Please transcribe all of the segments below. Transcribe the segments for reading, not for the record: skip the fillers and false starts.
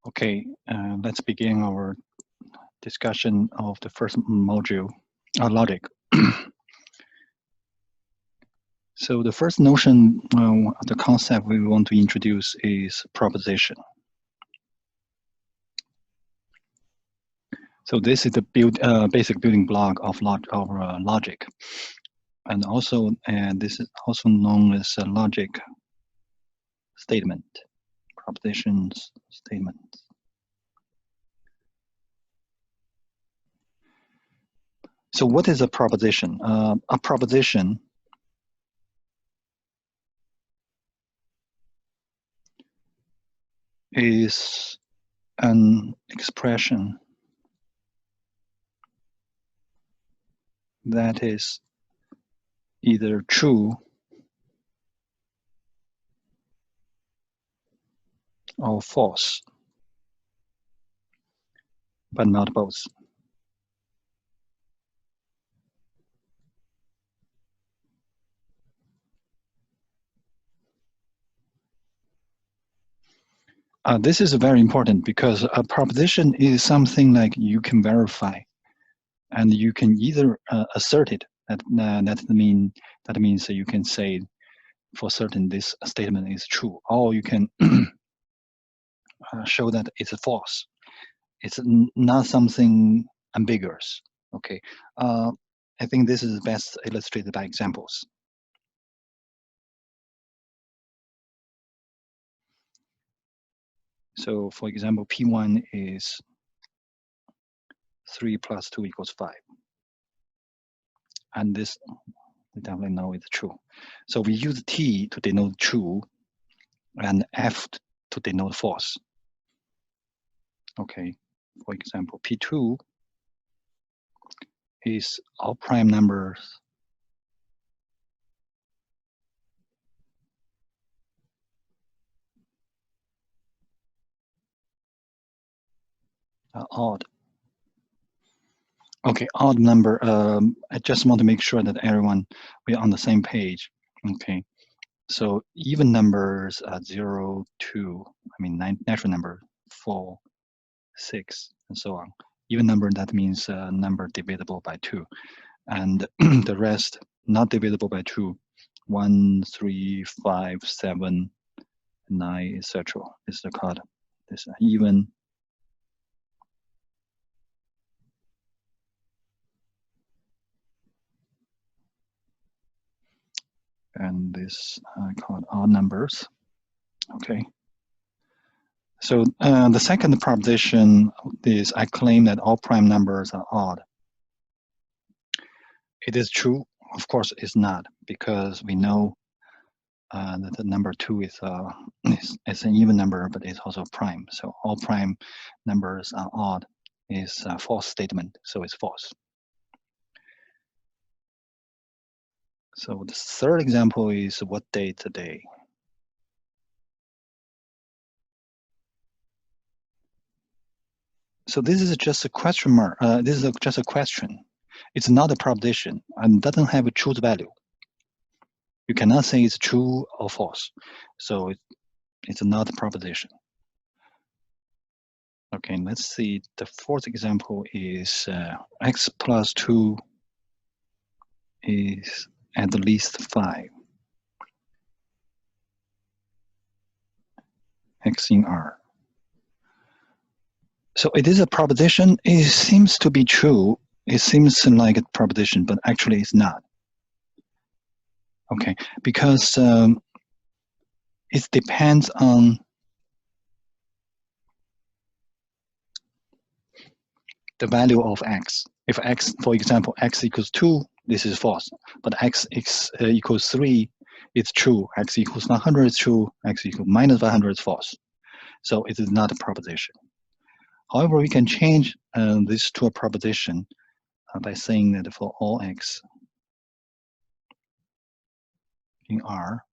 Okay, let's begin our discussion of the first module, logic. So the first notion, the concept we want to introduce is proposition. So this is the basic building block of logic, and this is also known as a logic statement, propositions statement. So what is a proposition? A proposition is an expression that is either true or false, but not both. This is very important because a proposition is something like you can verify, and you can either assert it. That means that you can say for certain this statement is true, or you can show that it's false. It's not something ambiguous. Okay, I think this is best illustrated by examples. So for example, P1 is 3 plus 2 equals 5. And this, we definitely know it's true. So we use T to denote true and F to denote false. Okay, for example, P2 is all prime numbers are odd. Okay, odd number. I just want to make sure that we're on the same page. Okay, so even numbers are 0, 2, natural number, 4, 6, and so on. Even number, that means a number divisible by 2. And the rest not divisible by 2, 1, 3, 5, 7, 9, etc. This is called this even. And this called odd numbers. Okay. So the second proposition is I claim that all prime numbers are odd. It is true. Of course, it's not, because we know that the number 2 is an even number, but it's also prime. So all prime numbers are odd is a false statement, so it's false. So the third example is what day today? So this is just a question mark. This is just a question. It's not a proposition and doesn't have a truth value. You cannot say it's true or false. So it's not a proposition. Okay, let's see. The fourth example is x plus 2 is at least 5. X in R. So it is a proposition. It seems to be true. It seems like a proposition, but actually it's not. Okay, because it depends on the value of x. If x, for example, x equals 2, this is false. But x equals 3, it's true. X equals 100 is true. X equals minus 100 is false. So it is not a proposition. However, we can change this to a proposition by saying that for all x in R,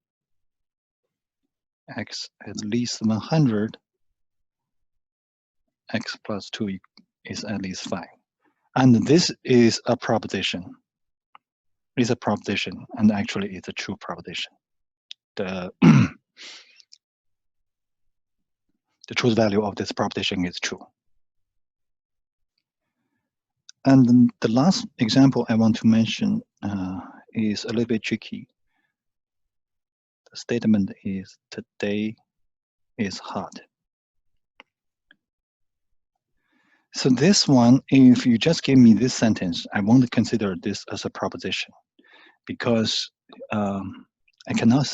x at least 100, x plus 2 is at least 5. And this is a proposition. It's a proposition, and actually it's a true proposition. The the truth value of this proposition is true. And then the last example I want to mention is a little bit tricky. The statement is today is hot. So this one, if you just give me this sentence, I won't consider this as a proposition because I cannot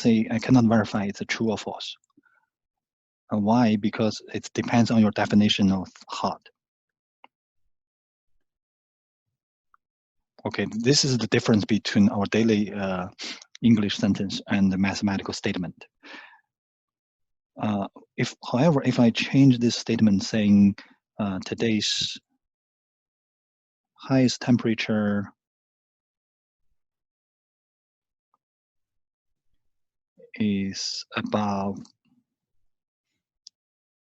verify it's a true or false. Why? Because it depends on your definition of hot. Okay, this is the difference between our daily English sentence and the mathematical statement. However, if I change this statement saying today's highest temperature is about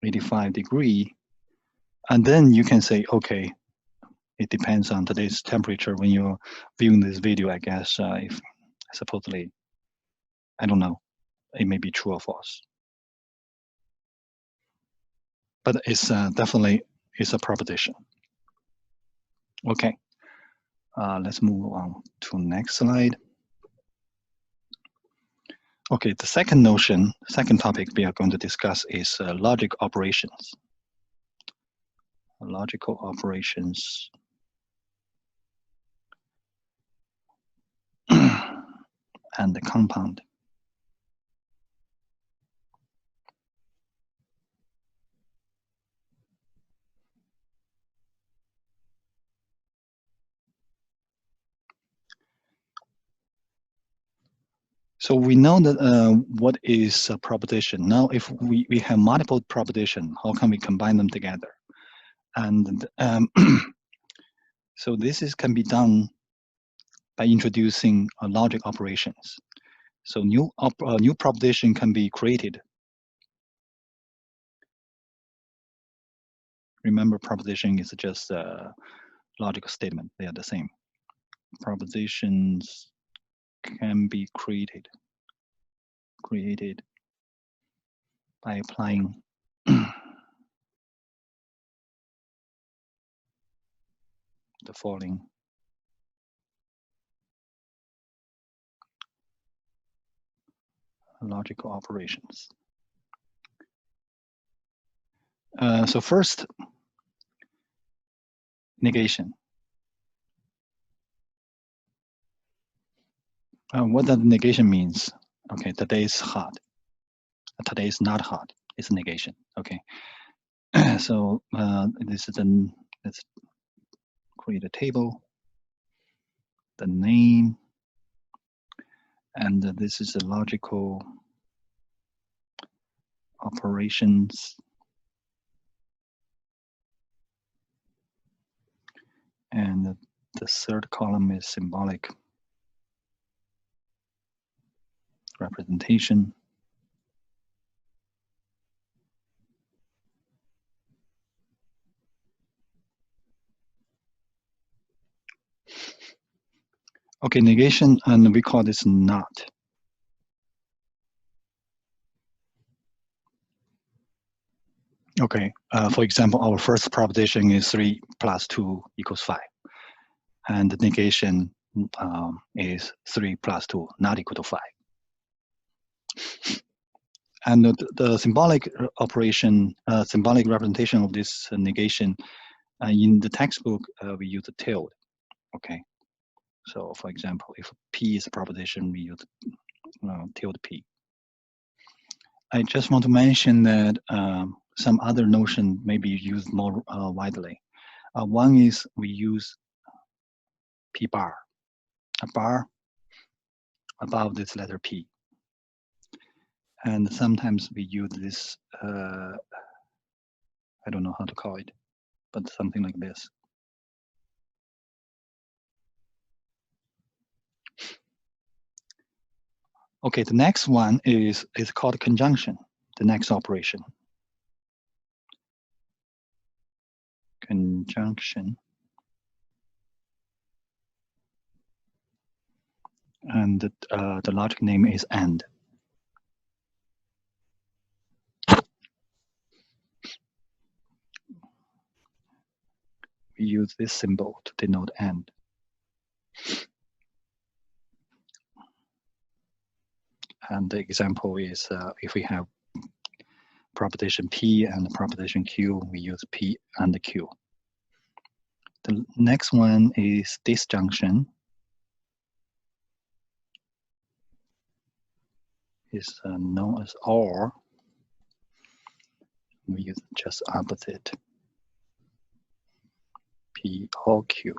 85 degrees, and then you can say, okay, it depends on today's temperature when you're viewing this video, I guess, if supposedly, I don't know, it may be true or false. But it's definitely a proposition. Okay, let's move on to next slide. Okay, the second topic we are going to discuss is logic operations. Logical operations. And the compound. So we know that what is a proposition. Now, if we have multiple propositions, how can we combine them together? And so this can be done by introducing logic operations. So new proposition can be created. Remember, proposition is just a logical statement. They are the same. Propositions can be created by applying the following logical operations. So first, negation. What does negation means? Okay, today is hot. Today is not hot. It's a negation. Okay. So this is let's create a table. The name, and this is the logical operations. And the third column is symbolic representation. Okay, negation, and we call this not. Okay, for example, our first proposition is 3 plus 2 equals 5. And the negation is 3 plus 2 not equal to 5. And the symbolic operation, symbolic representation of this negation, in the textbook, we use a tilde. Okay, so for example, if P is a proposition, we use tilde P. I just want to mention that some other notion may be used more widely. One is we use P bar, a bar above this letter P. And sometimes we use this, I don't know how to call it, but something like this. Okay, the next one is called conjunction, the next operation. Conjunction. And the logic name is AND. we use this symbol to denote AND. And the example is if we have proposition P and proposition Q, we use P and Q. The next one is disjunction. Is known as OR. We use just opposite, P or Q.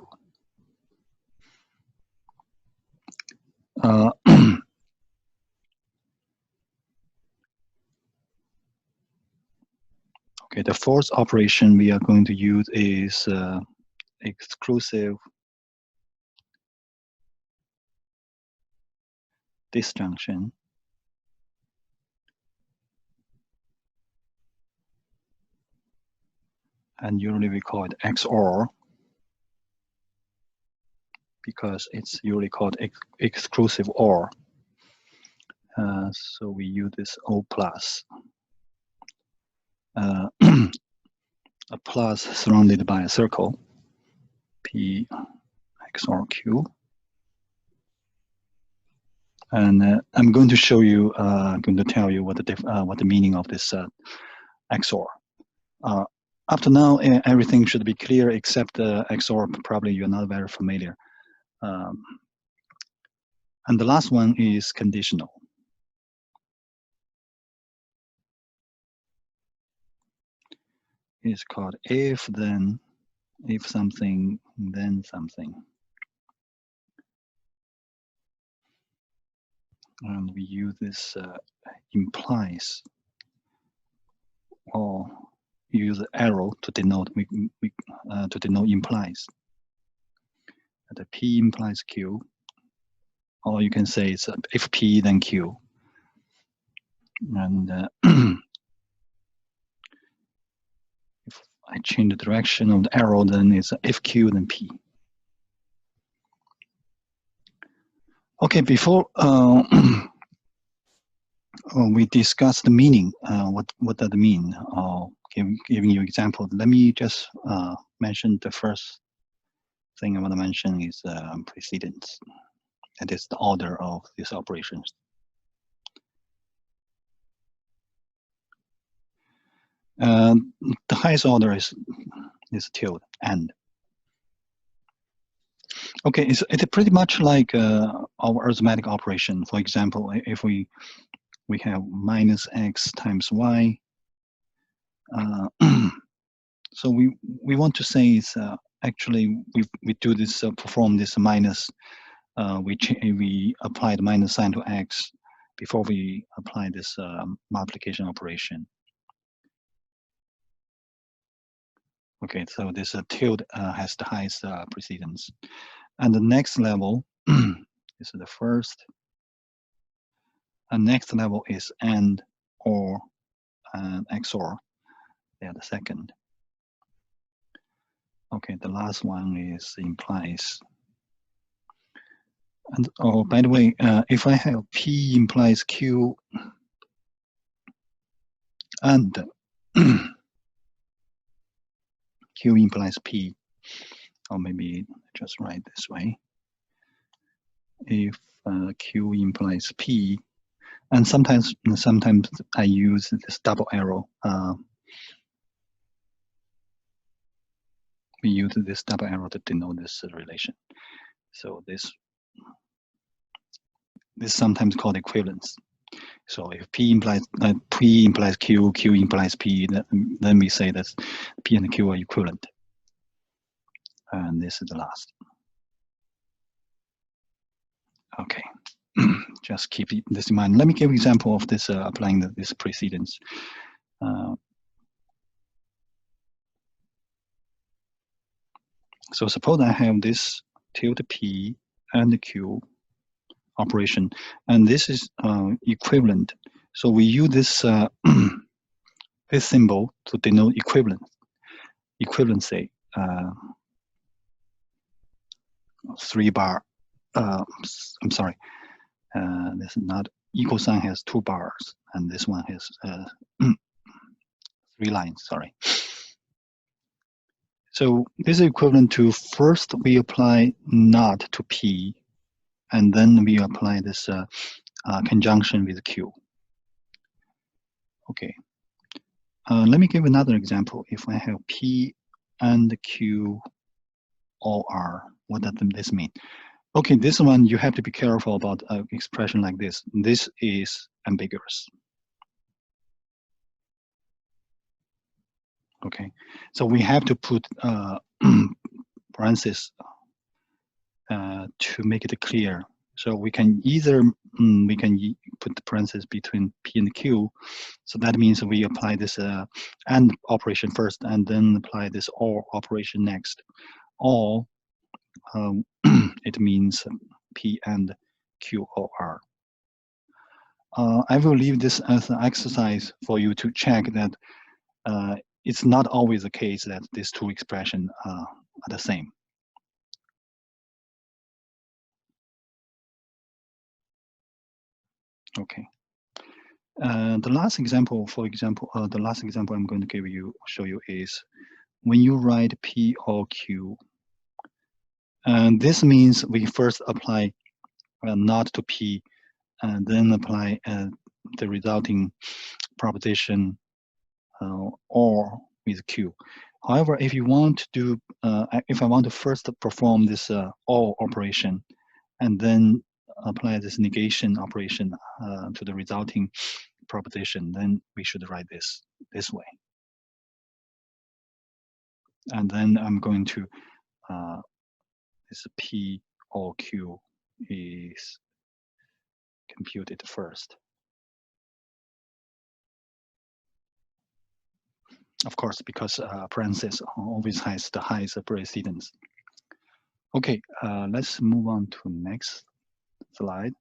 Okay, the fourth operation we are going to use is exclusive disjunction. And usually we call it XOR because it's usually called exclusive OR. So we use this O plus. A plus surrounded by a circle, P XOR Q. And I'm going to show you, I'm going to tell you what the meaning of this XOR. Up to now, everything should be clear except XOR. Probably you're not very familiar. And the last one is conditional. It's called if, then, if something, then something. And we use this implies, or use an arrow to denote to denote implies. The P implies Q, or you can say it's if P then Q. And if I change the direction of the arrow, then it's if Q then P. Okay, before we discuss the meaning, what does it mean? Giving you example, let me just mention the first thing I want to mention is precedence. That is the order of these operations. The highest order is tilde and. Okay, it's pretty much like our arithmetic operation. For example, if we have minus x times y. So we want to say is actually we do this perform this minus. We apply the minus sign to x before we apply this multiplication operation. Okay, so this tilde has the highest precedence. And the next level, this is the first. And next level is AND, OR, and XOR. They are the second. Okay, the last one is implies. And oh, by the way, if I have P implies Q and Q implies P, or maybe just write this way. If Q implies P, and sometimes I use this double arrow. We use this double arrow to denote this relation. So this sometimes called equivalence. So if P implies Q, Q implies P, then we say that P and Q are equivalent. And this is the last. Okay, just keep this in mind. Let me give an example of this applying this precedence. So suppose I have this tilde P and Q operation, and this is equivalent. So we use this this symbol to denote equivalency. 3 bar. I'm sorry. This is not equal sign has 2 bars, and this one has 3 lines. Sorry. So this is equivalent to first we apply not to P, and then we apply this conjunction with Q. Okay. Let me give another example. If I have P and Q all R, what does this mean? Okay, this one you have to be careful about an expression like this. This is ambiguous. Okay, so we have to put parentheses to make it clear. So we can either put the parentheses between P and Q. So that means we apply this AND operation first, and then apply this OR operation next. Or it means P and Q or R. I will leave this as an exercise for you to check that it's not always the case that these two expressions are the same. Okay. The last example, the last example I'm going to show you is when you write P or Q. And this means we first apply not to P, and then apply the resulting proposition or with Q. However, if you want to do, if I want to first perform this OR operation, and then apply this negation operation to the resulting proposition, then we should write this way. And then I'm going to, this P or Q is computed first. Of course, because parentheses always has the highest precedence. Okay, let's move on to next slide.